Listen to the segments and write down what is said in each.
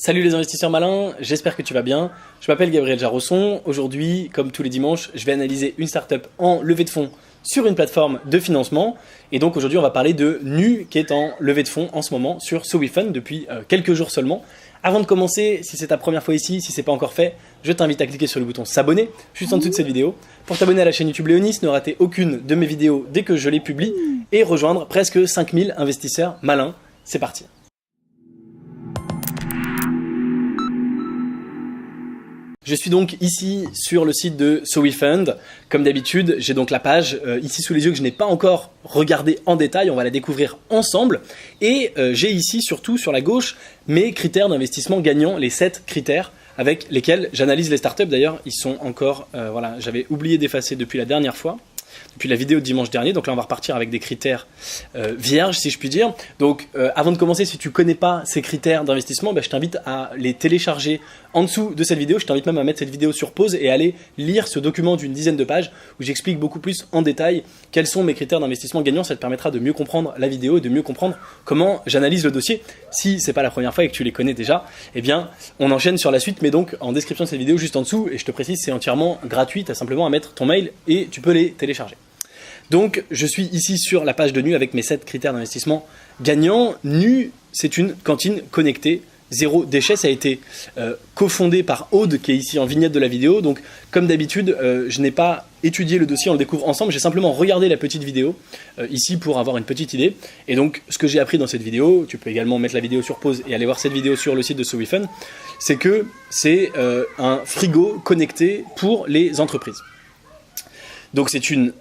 Salut les investisseurs malins, j'espère que tu vas bien. Je m'appelle Gabriel Jarosson. Aujourd'hui, comme tous les dimanches, je vais analyser une startup en levée de fonds sur une plateforme de financement. Et donc aujourd'hui, on va parler de Nu qui est en levée de fonds en ce moment sur SoWeFund depuis quelques jours seulement. Avant de commencer, si c'est ta première fois ici, si ce n'est pas encore fait, je t'invite à cliquer sur le bouton s'abonner juste en dessous de cette vidéo pour t'abonner à la chaîne YouTube Léonis, ne rater aucune de mes vidéos dès que je les publie et rejoindre presque 5000 investisseurs malins. C'est parti. Je suis donc ici sur le site de SoWeFund. Comme d'habitude, j'ai donc la page ici sous les yeux que je n'ai pas encore regardée en détail. On va la découvrir ensemble. Et j'ai ici surtout sur la gauche mes critères d'investissement gagnants, les 7 critères avec lesquels j'analyse les startups. D'ailleurs, ils sont encore, voilà, j'avais oublié d'effacer depuis la dernière fois. Depuis la vidéo de dimanche dernier, donc là on va repartir avec des critères vierges si je puis dire. Donc avant de commencer, si tu ne connais pas ces critères d'investissement, je t'invite à les télécharger en dessous de cette vidéo. Je t'invite même à mettre cette vidéo sur pause et à aller lire ce document d'une dizaine de pages où j'explique beaucoup plus en détail quels sont mes critères d'investissement gagnants. Ça te permettra de mieux comprendre la vidéo et de mieux comprendre comment j'analyse le dossier. Si ce n'est pas la première fois et que tu les connais déjà, eh bien on enchaîne sur la suite, mais donc en description de cette vidéo juste en dessous, et je te précise c'est entièrement gratuit, tu as simplement à mettre ton mail et tu peux les télécharger. Donc, je suis ici sur la page de Nu avec mes 7 critères d'investissement gagnants. Nu, c'est une cantine connectée, zéro déchet. Ça a été cofondé par Aude, qui est ici en vignette de la vidéo. Donc, comme d'habitude, je n'ai pas étudié le dossier, on le découvre ensemble. J'ai simplement regardé la petite vidéo ici pour avoir une petite idée. Et donc, ce que j'ai appris dans cette vidéo, tu peux également mettre la vidéo sur pause et aller voir cette vidéo sur le site de SoWeFund, c'est que c'est un frigo connecté pour les entreprises. Donc, c'est une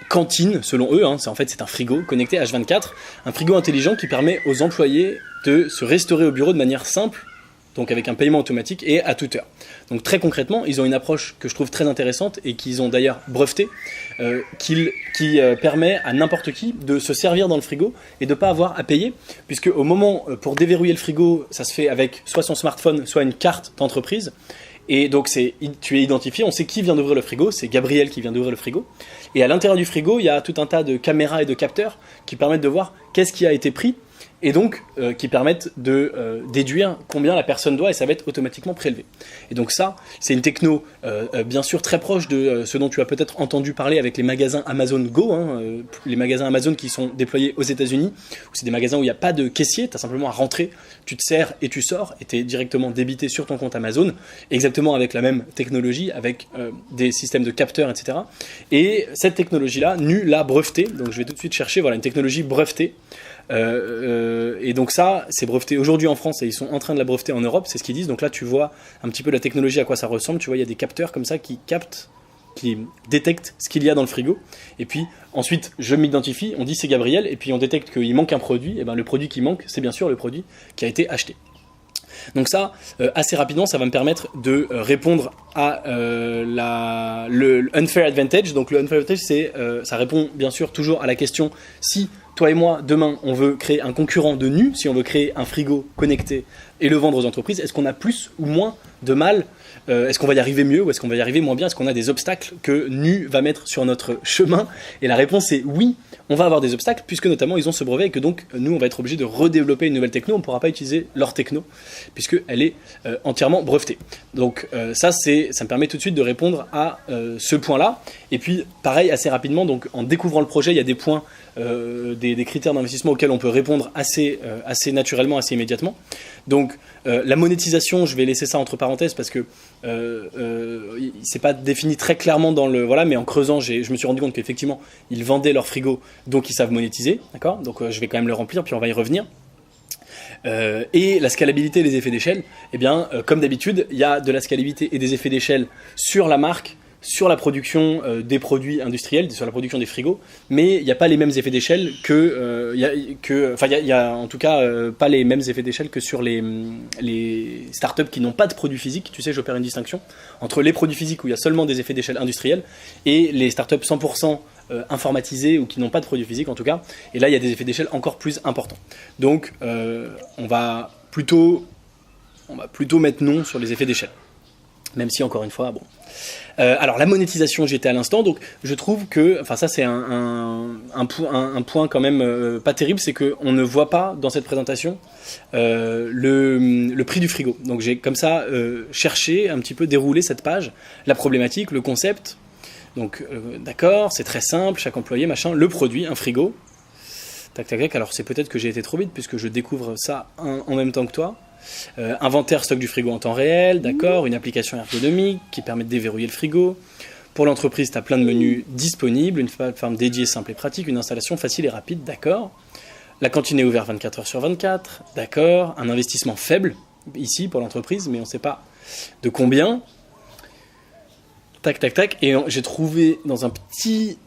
cantine, selon eux, en fait c'est un frigo connecté H24, un frigo intelligent qui permet aux employés de se restaurer au bureau de manière simple, donc avec un paiement automatique et à toute heure. Donc très concrètement, ils ont une approche que je trouve très intéressante et qu'ils ont d'ailleurs brevetée, qui permet à n'importe qui de se servir dans le frigo et de ne pas avoir à payer, puisque au moment, pour déverrouiller le frigo, ça se fait avec soit son smartphone, soit une carte d'entreprise. Et donc tu es identifié, on sait qui vient d'ouvrir le frigo, c'est Gabriel qui vient d'ouvrir le frigo. Et à l'intérieur du frigo, il y a tout un tas de caméras et de capteurs qui permettent de voir qu'est-ce qui a été pris et donc qui permettent de déduire combien la personne doit et ça va être automatiquement prélevé. Et donc ça, c'est une techno bien sûr très proche de ce dont tu as peut-être entendu parler avec les magasins Amazon Go, les magasins Amazon qui sont déployés aux États-Unis, où c'est des magasins où il n'y a pas de caissier, tu as simplement à rentrer, tu te sers et tu sors et tu es directement débité sur ton compte Amazon, exactement avec la même technologie, avec des systèmes de capteurs, etc. Et cette technologie-là, Nu l'a brevetée, donc je vais tout de suite chercher, voilà, une technologie brevetée. Et donc ça, c'est breveté aujourd'hui en France et ils sont en train de la breveter en Europe, c'est ce qu'ils disent. Donc là, tu vois un petit peu la technologie, à quoi ça ressemble. Tu vois, il y a des capteurs comme ça qui captent, qui détectent ce qu'il y a dans le frigo. Et puis ensuite, je m'identifie, on dit c'est Gabriel, et puis on détecte qu'il manque un produit. Et ben le produit qui manque, c'est bien sûr le produit qui a été acheté. Donc ça, assez rapidement, ça va me permettre de répondre à le unfair advantage. Donc le unfair advantage, ça répond bien sûr toujours à la question si toi et moi, demain, on veut créer un concurrent de Nu, si on veut créer un frigo connecté et le vendre aux entreprises, est-ce qu'on a plus ou moins de mal? Est-ce qu'on va y arriver mieux ou est-ce qu'on va y arriver moins bien? Est-ce qu'on a des obstacles que Nu va mettre sur notre chemin? Et la réponse est oui, on va avoir des obstacles puisque notamment ils ont ce brevet et que donc nous on va être obligé de redévelopper une nouvelle techno, on ne pourra pas utiliser leur techno puisqu'elle est entièrement brevetée. Donc ça me permet tout de suite de répondre à ce point-là. Et puis pareil, assez rapidement, donc en découvrant le projet, il y a des points, des critères d'investissement auxquels on peut répondre assez naturellement, assez immédiatement. Donc la monétisation, je vais laisser ça entre parenthèses parce que c'est pas défini très clairement dans le voilà, mais en creusant, je me suis rendu compte qu'effectivement ils vendaient leur frigo, donc ils savent monétiser, d'accord. Donc je vais quand même le remplir, puis on va y revenir. Et la scalabilité et les effets d'échelle, eh bien, comme d'habitude, il y a de la scalabilité et des effets d'échelle sur la marque, sur la production des produits industriels, sur la production des frigos, mais il n'y a pas les mêmes effets d'échelle il y a en tout cas pas les mêmes effets d'échelle que sur les startups qui n'ont pas de produits physiques. Tu sais, j'opère une distinction entre les produits physiques où il y a seulement des effets d'échelle industriels et les startups 100% informatisées ou qui n'ont pas de produits physiques en tout cas. Et là, il y a des effets d'échelle encore plus importants. Donc, on va plutôt mettre non sur les effets d'échelle. Même si, encore une fois, bon. Alors, la monétisation, j'étais à l'instant, donc je trouve que, enfin ça c'est un point quand même pas terrible, c'est qu'on ne voit pas dans cette présentation le prix du frigo. Donc j'ai comme ça cherché, un petit peu déroulé cette page, la problématique, le concept. Donc d'accord, c'est très simple, chaque employé, machin, le produit, un frigo. Tac tac tac, alors c'est peut-être que j'ai été trop vite puisque je découvre ça en même temps que toi. Inventaire stock du frigo en temps réel, d'accord, une application ergonomique qui permet de déverrouiller le frigo. Pour l'entreprise, tu as plein de menus disponibles, une plateforme dédiée simple et pratique, une installation facile et rapide, d'accord. La cantine est ouverte 24 heures sur 24, d'accord. Un investissement faible, ici, pour l'entreprise, mais on ne sait pas de combien. Tac, tac, tac. Et j'ai trouvé dans un petit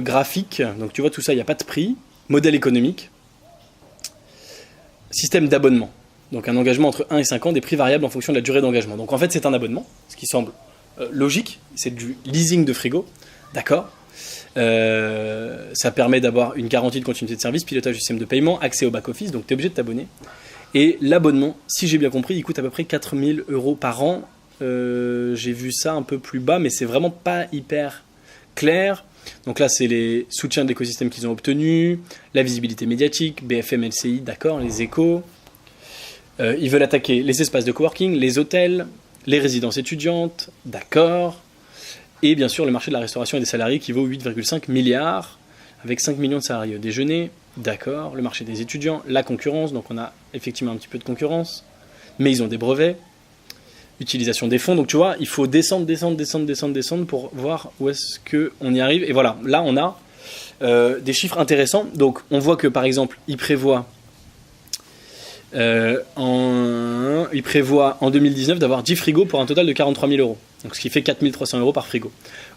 graphique, donc tu vois tout ça, il n'y a pas de prix, modèle économique. Système d'abonnement, donc un engagement entre 1 et 5 ans, des prix variables en fonction de la durée d'engagement. Donc en fait c'est un abonnement, ce qui semble logique, c'est du leasing de frigo, d'accord. Ça permet d'avoir une garantie de continuité de service, pilotage du système de paiement, accès au back-office, donc tu es obligé de t'abonner. Et l'abonnement, si j'ai bien compris, il coûte à peu près 4 000 € par an. J'ai vu ça un peu plus bas, mais c'est vraiment pas hyper clair. Donc là, c'est les soutiens de l'écosystème qu'ils ont obtenus, la visibilité médiatique, BFM, LCI, d'accord, les échos. Ils veulent attaquer les espaces de coworking, les hôtels, les résidences étudiantes, d'accord. Et bien sûr, le marché de la restauration et des salariés qui vaut 8,5 milliards, avec 5 millions de salariés au déjeuner, d'accord. Le marché des étudiants, la concurrence, donc on a effectivement un petit peu de concurrence, mais ils ont des brevets. Utilisation des fonds, donc tu vois, il faut descendre pour voir où est-ce qu'on y arrive. Et voilà, là on a des chiffres intéressants. Donc on voit que par exemple, il prévoit en 2019 d'avoir 10 frigos pour un total de 43 000 €. Donc ce qui fait 4 300 € par frigo.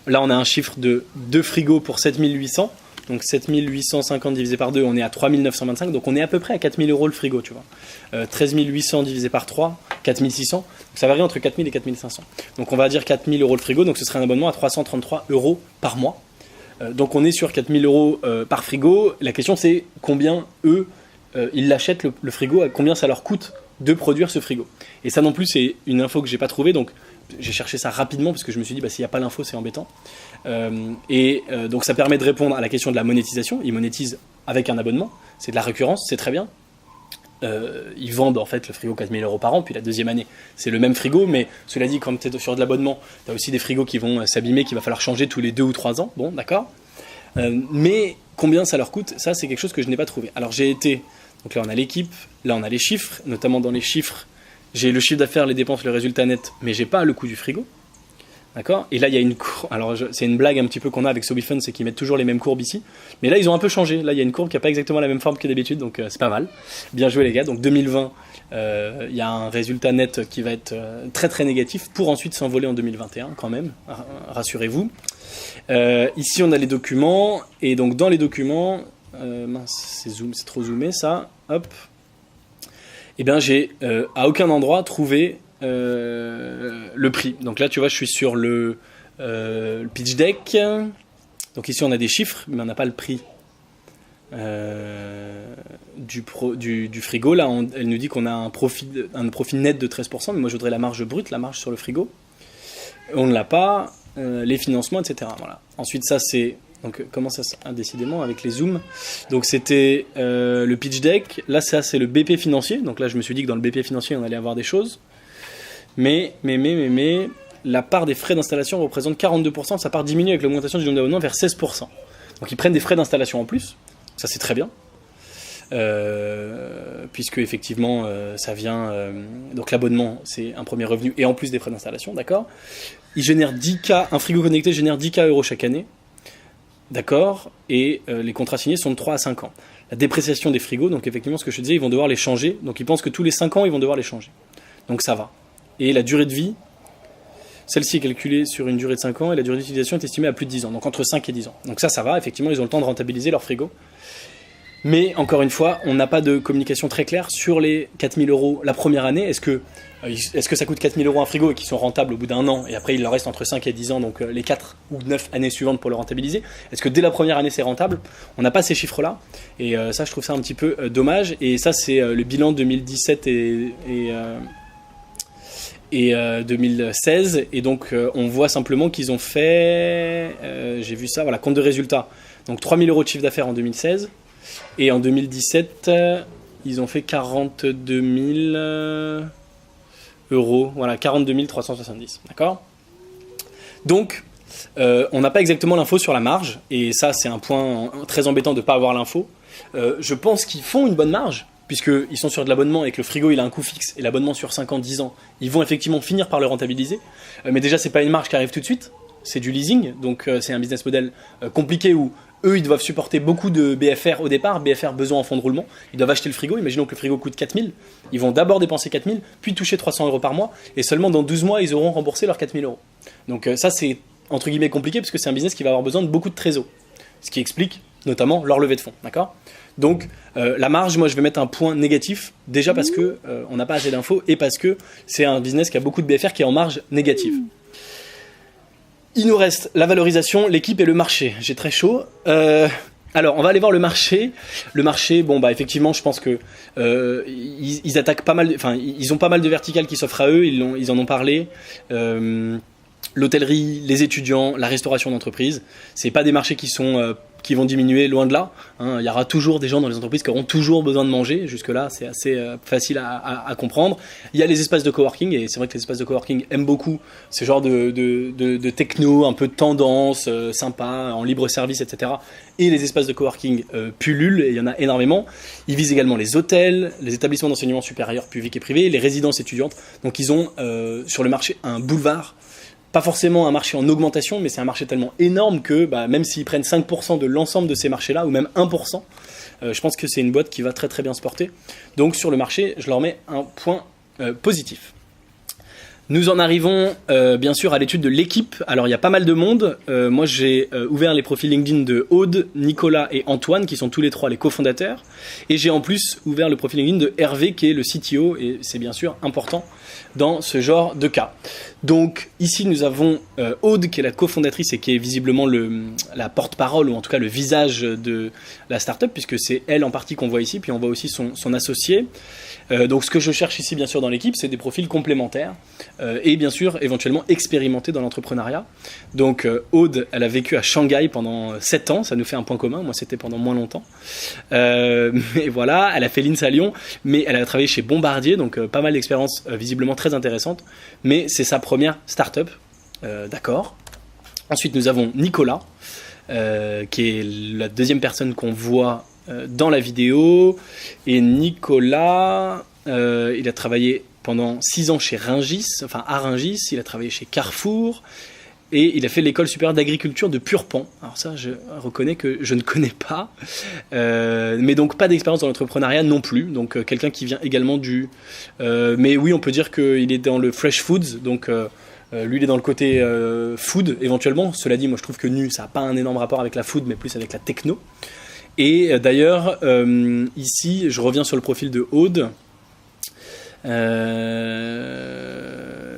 Là on a un chiffre de 2 frigos pour 7 800. Donc 7 850 divisé par 2, on est à 3 925. Donc on est à peu près à 4 000 € le frigo, tu vois. 13 800 divisé par 3, 4 600. Donc ça varie entre 4 000 et 4 500. Donc on va dire 4 000 € le frigo. Donc ce serait un abonnement à 333 € par mois. Donc on est sur 4 000 € par frigo. La question c'est combien eux, ils l'achètent le frigo, combien ça leur coûte de produire ce frigo. Et ça non plus c'est une info que j'ai pas trouvée. Donc j'ai cherché ça rapidement parce que je me suis dit s'il n'y a pas l'info c'est embêtant. Donc ça permet de répondre à la question de la monétisation. Ils monétisent avec un abonnement, c'est de la récurrence, c'est très bien. Ils vendent en fait le frigo 4 000 € par an, puis la deuxième année c'est le même frigo, mais cela dit quand tu es sur de l'abonnement, tu as aussi des frigos qui vont s'abîmer, qu'il va falloir changer tous les 2 ou 3 ans, bon d'accord. Mais combien ça leur coûte, ça c'est quelque chose que je n'ai pas trouvé. Alors j'ai été, donc là on a l'équipe, là on a les chiffres, notamment dans les chiffres, j'ai le chiffre d'affaires, les dépenses, le résultat net, mais j'ai pas le coût du frigo. D'accord. Et là, il y a une courbe. Alors, c'est une blague un petit peu qu'on a avec SoWeFund, c'est qu'ils mettent toujours les mêmes courbes ici. Mais là, ils ont un peu changé. Là, il y a une courbe qui n'a pas exactement la même forme que d'habitude, donc c'est pas mal. Bien joué, les gars. Donc, 2020, il y a un résultat net qui va être très très négatif pour ensuite s'envoler en 2021, quand même. Rassurez-vous. Ici, on a les documents. Et donc, dans les documents, mince, c'est trop zoomé, ça. Hop. Eh bien, j'ai à aucun endroit trouvé le prix. Donc là, tu vois, je suis sur le pitch deck. Donc ici, on a des chiffres, mais on n'a pas le prix du frigo. Là, elle nous dit qu'on a un profit net de 13%, mais moi, je voudrais la marge brute, la marge sur le frigo. On ne l'a pas. Les financements, etc. Voilà. Ensuite, ça, c'est... Donc, comment ça décidément avec les zooms. Donc, c'était le pitch deck. Là, ça, c'est le BP financier. Donc là, je me suis dit que dans le BP financier, on allait avoir des choses. Mais, la part des frais d'installation représente 42%, sa part diminue avec l'augmentation du nombre d'abonnements vers 16%. Donc ils prennent des frais d'installation en plus, ça c'est très bien, puisque effectivement ça vient, donc l'abonnement c'est un premier revenu et en plus des frais d'installation, d'accord. Ils génèrent 10K, un frigo connecté génère 10K € chaque année, d'accord, et les contrats signés sont de 3 à 5 ans. La dépréciation des frigos, donc effectivement ce que je te disais, ils vont devoir les changer, donc ils pensent que tous les 5 ans ils vont devoir les changer, donc ça va. Et la durée de vie, celle-ci est calculée sur une durée de 5 ans et la durée d'utilisation est estimée à plus de 10 ans, donc entre 5 et 10 ans. Donc ça va, effectivement, ils ont le temps de rentabiliser leur frigo. Mais encore une fois, on n'a pas de communication très claire sur les 4 000 € la première année. Est-ce que ça coûte 4 000 € un frigo et qu'ils sont rentables au bout d'un an et après il leur reste entre 5 et 10 ans, donc les 4 ou 9 années suivantes pour le rentabiliser? Est-ce que dès la première année c'est rentable? On n'a pas ces chiffres-là et ça je trouve ça un petit peu dommage. Et ça c'est le bilan 2017 et et 2016. Et donc, on voit simplement qu'ils ont fait, j'ai vu ça, voilà, compte de résultat. Donc, 3 000 € de chiffre d'affaires en 2016. Et en 2017, ils ont fait 42 000 €. Voilà, 42 370. D'accord ? Donc, on n'a pas exactement l'info sur la marge. Et ça, c'est un point très embêtant de ne pas avoir l'info. Je pense qu'ils font une bonne marge, puisqu'ils sont sur de l'abonnement et que le frigo il a un coût fixe, et l'abonnement sur 5 ans, 10 ans, ils vont effectivement finir par le rentabiliser. Mais déjà, c'est pas une marge qui arrive tout de suite, c'est du leasing, donc c'est un business model compliqué où eux, ils doivent supporter beaucoup de BFR au départ, BFR besoin en fonds de roulement, ils doivent acheter le frigo, imaginons que le frigo coûte 4 000, ils vont d'abord dépenser 4 000, puis toucher 300 € par mois, et seulement dans 12 mois, ils auront remboursé leurs 4 000 €. Donc ça, c'est entre guillemets compliqué, parce que c'est un business qui va avoir besoin de beaucoup de trésor, ce qui explique notamment leur levée de fonds, d'accord ? Donc la marge, moi je vais mettre un point négatif, déjà parce que on n'a pas assez d'infos et parce que c'est un business qui a beaucoup de BFR qui est en marge négative. Il nous reste la valorisation, l'équipe et le marché. J'ai très chaud. Alors on va aller voir le marché. Le marché, bon bah effectivement je pense que ils attaquent pas mal, enfin ils ont pas mal de verticales qui s'offrent à eux, ils en ont parlé. L'hôtellerie, les étudiants, la restauration d'entreprise, c'est pas des marchés qui vont diminuer, loin de là. Il y aura toujours des gens dans les entreprises qui auront toujours besoin de manger. Jusque-là, c'est assez facile à comprendre. Il y a les espaces de coworking, et c'est vrai que les espaces de coworking aiment beaucoup ce genre de techno, un peu de tendance, sympa, en libre service, etc. Et les espaces de coworking pullulent, et il y en a énormément. Ils visent également les hôtels, les établissements d'enseignement supérieur publics et privés, les résidences étudiantes. Donc ils ont sur le marché un boulevard. Pas forcément un marché en augmentation, mais c'est un marché tellement énorme que même s'ils prennent 5% de l'ensemble de ces marchés-là, ou même 1%, je pense que c'est une boîte qui va très très bien se porter. Donc sur le marché, je leur mets un point positif. Nous en arrivons bien sûr à l'étude de l'équipe. Alors il y a pas mal de monde. Moi j'ai ouvert les profils LinkedIn de Aude, Nicolas et Antoine, qui sont tous les trois les cofondateurs. Et j'ai en plus ouvert le profil LinkedIn de Hervé, qui est le CTO, et c'est bien sûr important dans ce genre de cas. Donc ici nous avons Aude, qui est la cofondatrice et qui est visiblement la porte-parole, ou en tout cas le visage de la startup, puisque c'est elle en partie qu'on voit ici, puis on voit aussi son associé. Donc ce que je cherche ici bien sûr dans l'équipe, c'est des profils complémentaires et bien sûr éventuellement expérimentés dans l'entrepreneuriat. Donc Aude, elle a vécu à Shanghai pendant 7 ans, ça nous fait un point commun, moi c'était pendant moins longtemps. Mais voilà, elle a fait l'INSA à Lyon, mais elle a travaillé chez Bombardier, donc pas mal d'expériences visiblement très intéressantes, mais c'est sa première start-up, d'accord. Ensuite nous avons Nicolas, qui est la deuxième personne qu'on voit dans la vidéo. Et Nicolas, il a travaillé pendant 6 ans chez Rungis, enfin à Rungis, il a travaillé chez Carrefour, et il a fait l'école supérieure d'agriculture de Purpan. Alors ça, je reconnais que je ne connais pas, mais donc pas d'expérience dans l'entrepreneuriat non plus, donc quelqu'un qui vient également mais oui, on peut dire qu'il est dans le fresh foods, donc lui il est dans le côté food éventuellement. Cela dit, moi je trouve que Nu, ça n'a pas un énorme rapport avec la food, mais plus avec la techno. Et d'ailleurs, ici, je reviens sur le profil de Aude.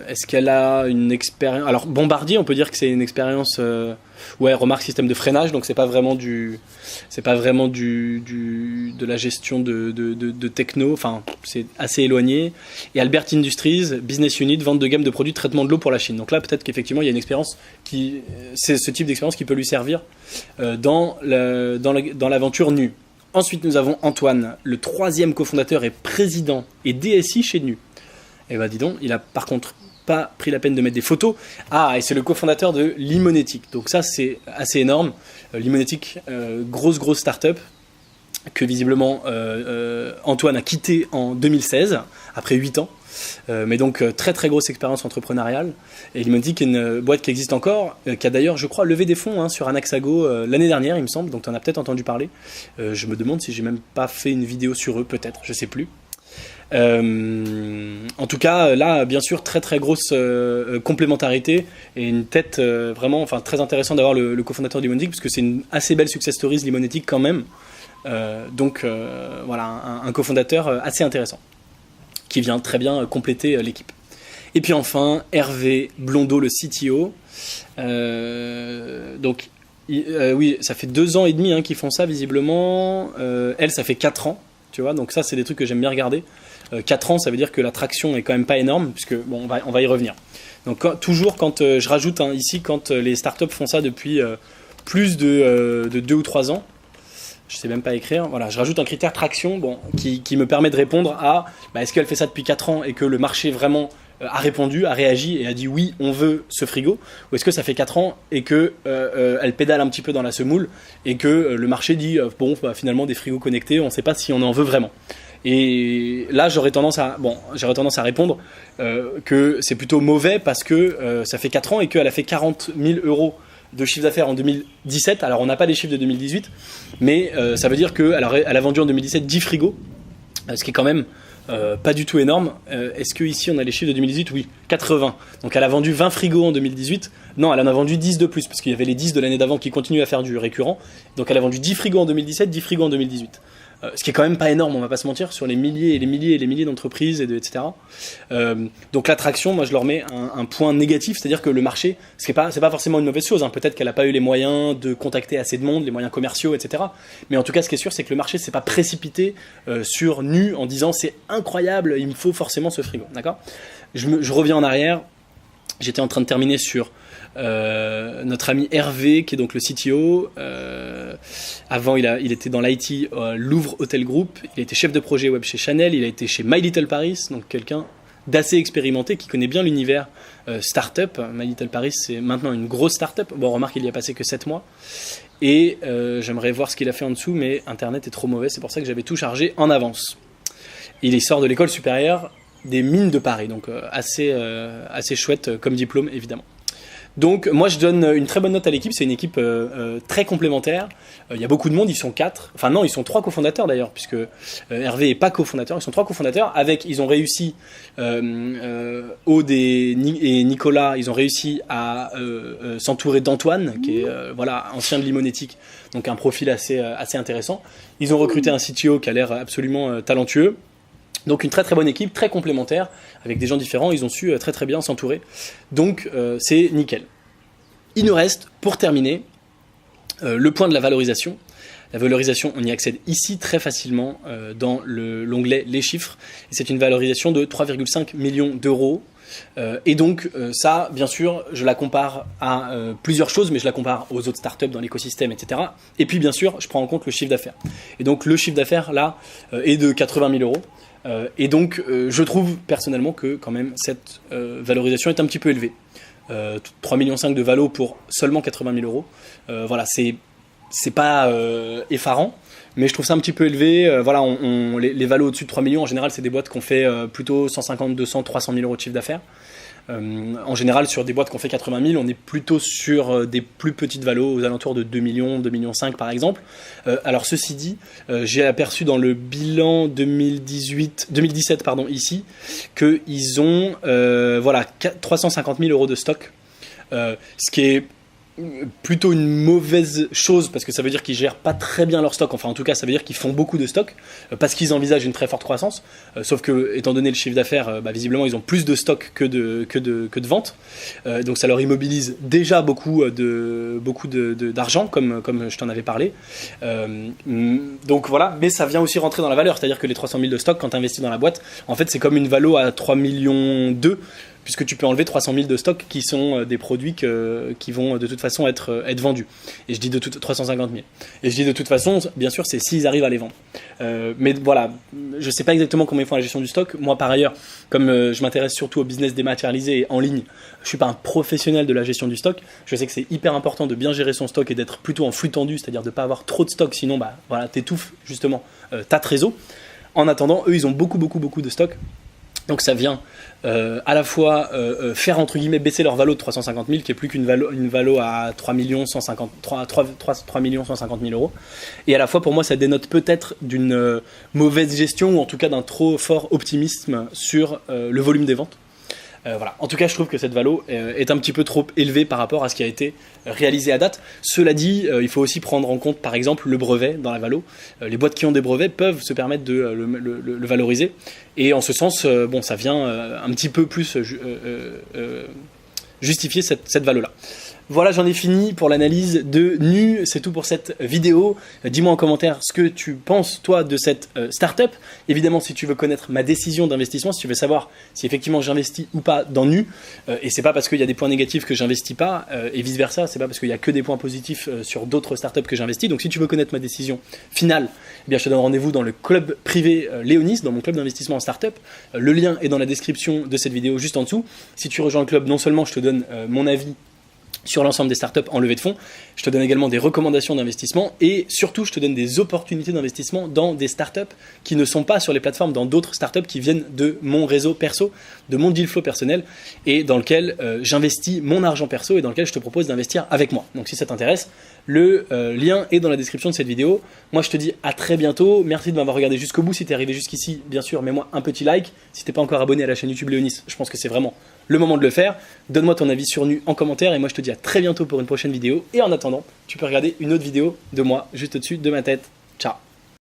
Est-ce qu'elle a une expérience... Alors, Bombardier, on peut dire que c'est une expérience... remarque système de freinage, donc c'est pas vraiment de la gestion de techno, enfin, c'est assez éloigné. Et Albert Industries, Business Unit, vente de gamme de produits de traitement de l'eau pour la Chine. Donc là, peut-être qu'effectivement, il y a une expérience c'est ce type d'expérience qui peut lui servir dans l'aventure Nu. Ensuite, nous avons Antoine, le 3e cofondateur et président et DSI chez Nu. Et dis donc, il a par contre pas pris la peine de mettre des photos. Ah, et c'est le cofondateur de Limonetic. Donc ça, c'est assez énorme. Limonetic, grosse start-up que visiblement Antoine a quitté en 2016, après 8 ans. Mais donc très grosse expérience entrepreneuriale. Et Limonetic est une boîte qui existe encore, qui a d'ailleurs, je crois, levé des fonds sur Anaxago l'année dernière, il me semble. Donc tu en as peut-être entendu parler. Je me demande si j'ai même pas fait une vidéo sur eux, peut-être, je sais plus. En tout cas, là, bien sûr, très grosse complémentarité et une tête vraiment, enfin, très intéressant d'avoir le cofondateur de Limonetic, parce que c'est une assez belle success stories Limonetic quand même. Donc voilà, un cofondateur assez intéressant qui vient très bien compléter l'équipe. Et puis enfin, Hervé Blondeau, le CTO. Donc oui, ça fait 2 ans et demi qu'ils font ça visiblement. Elle, ça fait 4 ans. Tu vois, donc ça, c'est des trucs que j'aime bien regarder. 4 ans, ça veut dire que la traction est quand même pas énorme, puisque bon, on va y revenir. Donc toujours quand je rajoute ici, quand les startups font ça depuis plus de 2 ou 3 ans, je sais même pas écrire, voilà, je rajoute un critère traction qui me permet de répondre à est-ce qu'elle fait ça depuis 4 ans et que le marché vraiment a répondu, a réagi et a dit oui, on veut ce frigo, ou est-ce que ça fait 4 ans et que elle pédale un petit peu dans la semoule et que le marché dit finalement des frigos connectés, on ne sait pas si on en veut vraiment. Et là, j'aurais tendance à répondre que c'est plutôt mauvais parce que ça fait 4 ans et qu'elle a fait 40 000 euros de chiffre d'affaires en 2017. Alors, on n'a pas les chiffres de 2018, mais ça veut dire qu'elle a vendu en 2017 10 frigos, ce qui est quand même pas du tout énorme. Est-ce qu'ici, on a les chiffres de 2018 ? Oui, 80. Donc, elle a vendu 20 frigos en 2018. Non, elle en a vendu 10 de plus, parce qu'il y avait les 10 de l'année d'avant qui continuent à faire du récurrent. Donc, elle a vendu 10 frigos en 2017, 10 frigos en 2018. Ce qui est quand même pas énorme, on va pas se mentir, sur les milliers et les milliers et les milliers d'entreprises, etc. Donc l'attraction, moi je leur mets un point négatif, c'est-à-dire que le marché, c'est pas forcément une mauvaise chose, hein. Peut-être qu'elle n'a pas eu les moyens de contacter assez de monde, les moyens commerciaux, etc. Mais en tout cas, ce qui est sûr, c'est que le marché s'est pas précipité sur nu en disant c'est incroyable, il me faut forcément ce frigo, d'accord ? Je reviens en arrière, j'étais en train de terminer sur notre ami Hervé, qui est donc le CTO. Avant, il était dans l'IT Louvre Hotel Group. Il a été chef de projet web chez Chanel. Il a été chez My Little Paris, donc quelqu'un d'assez expérimenté qui connaît bien l'univers startup. My Little Paris, c'est maintenant une grosse startup. Bon, remarque, il y a passé que 7 mois. Et j'aimerais voir ce qu'il a fait en dessous, mais Internet est trop mauvais. C'est pour ça que j'avais tout chargé en avance. Il sort de l'école supérieure des mines de Paris, donc assez chouette comme diplôme, évidemment. Donc moi je donne une très bonne note à l'équipe, c'est une équipe très complémentaire, il y a beaucoup de monde, ils sont 4, enfin non, ils sont 3 cofondateurs d'ailleurs, puisque Hervé n'est pas cofondateur, ils sont 3 cofondateurs, ils ont réussi, Aude et Nicolas, ils ont réussi à s'entourer d'Antoine, qui est ancien de Limonétique, donc un profil assez intéressant. Ils ont recruté un CTO qui a l'air absolument talentueux. Donc une très très bonne équipe, très complémentaire, avec des gens différents, ils ont su très très bien s'entourer. Donc c'est nickel. Il nous reste, pour terminer, le point de la valorisation. La valorisation, on y accède ici très facilement dans l'onglet « Les chiffres ». Et c'est une valorisation de 3,5 millions d'euros. Et donc ça, bien sûr, je la compare à plusieurs choses, mais je la compare aux autres startups dans l'écosystème, etc. Et puis bien sûr, je prends en compte le chiffre d'affaires. Et donc le chiffre d'affaires là est de 80 000 euros. Et donc je trouve personnellement que quand même cette valorisation est un petit peu élevée. 3,5 millions de valo pour seulement 80 000 euros. Voilà, c'est pas effarant. Mais je trouve ça un petit peu élevé. Les valos au-dessus de 3 millions, en général, c'est des boîtes qu'on fait plutôt 150, 200, 300 000 euros de chiffre d'affaires. En général, sur des boîtes qu'on fait 80 000, on est plutôt sur des plus petites valos, aux alentours de 2 millions, 2,5 millions par exemple. Alors ceci dit, j'ai aperçu dans le bilan 2017 ici, qu'ils ont 350 000 euros de stock. Ce qui est plutôt une mauvaise chose parce que ça veut dire qu'ils gèrent pas très bien leur stock, enfin en tout cas ça veut dire qu'ils font beaucoup de stock parce qu'ils envisagent une très forte croissance, sauf que étant donné le chiffre d'affaires, visiblement ils ont plus de stock que de ventes, donc ça leur immobilise déjà beaucoup d'argent comme je t'en avais parlé, donc voilà, mais ça vient aussi rentrer dans la valeur, c'est à dire que les 300 000 de stock quand tu investis dans la boîte, en fait c'est comme une valo à 3,2 millions, puisque tu peux enlever 300 000 de stock qui sont des produits qui vont de toute façon être vendus. Et je dis 350 000. Et je dis de toute façon, bien sûr, c'est s'ils arrivent à les vendre. Mais voilà, je ne sais pas exactement comment ils font la gestion du stock. Moi, par ailleurs, comme je m'intéresse surtout au business dématérialisé et en ligne, je ne suis pas un professionnel de la gestion du stock. Je sais que c'est hyper important de bien gérer son stock et d'être plutôt en flux tendu, c'est-à-dire de ne pas avoir trop de stock, sinon t'étouffes justement ta trésor. En attendant, eux, ils ont beaucoup de stock. Donc ça vient à la fois faire entre guillemets baisser leur valo de 350 000 qui est plus qu'une valo à 3 150 000 euros, et à la fois pour moi ça dénote peut-être d'une mauvaise gestion ou en tout cas d'un trop fort optimisme sur le volume des ventes. Voilà. En tout cas, je trouve que cette valo est un petit peu trop élevée par rapport à ce qui a été réalisé à date. Cela dit, il faut aussi prendre en compte, par exemple, le brevet dans la valo. Les boîtes qui ont des brevets peuvent se permettre de le valoriser. Et en ce sens, ça vient un petit peu plus justifier cette valo-là. Voilà, j'en ai fini pour l'analyse de Nu. C'est tout pour cette vidéo. Dis-moi en commentaire ce que tu penses, toi, de cette startup. Évidemment, si tu veux connaître ma décision d'investissement, si tu veux savoir si effectivement j'investis ou pas dans Nu, et c'est pas parce qu'il y a des points négatifs que j'investis pas, et vice-versa, c'est pas parce qu'il y a que des points positifs sur d'autres startups que j'investis. Donc si tu veux connaître ma décision finale, eh bien, je te donne rendez-vous dans le club privé Léonis, dans mon club d'investissement en startup. Le lien est dans la description de cette vidéo, juste en dessous. Si tu rejoins le club, non seulement je te donne mon avis sur l'ensemble des startups en levée de fonds, je te donne également des recommandations d'investissement et surtout je te donne des opportunités d'investissement dans des startups qui ne sont pas sur les plateformes, dans d'autres startups qui viennent de mon réseau perso, de mon deal flow personnel et dans lequel j'investis mon argent perso et dans lequel je te propose d'investir avec moi. Donc si ça t'intéresse, le lien est dans la description de cette vidéo. Moi je te dis à très bientôt, merci de m'avoir regardé jusqu'au bout. Si tu es arrivé jusqu'ici, bien sûr, mets-moi un petit like. Si tu n'es pas encore abonné à la chaîne YouTube Léonis, je pense que c'est vraiment le moment de le faire. Donne-moi ton avis sur Nu en commentaire et moi je te dis à très bientôt pour une prochaine vidéo. Et en attendant, tu peux regarder une autre vidéo de moi juste au-dessus de ma tête. Ciao.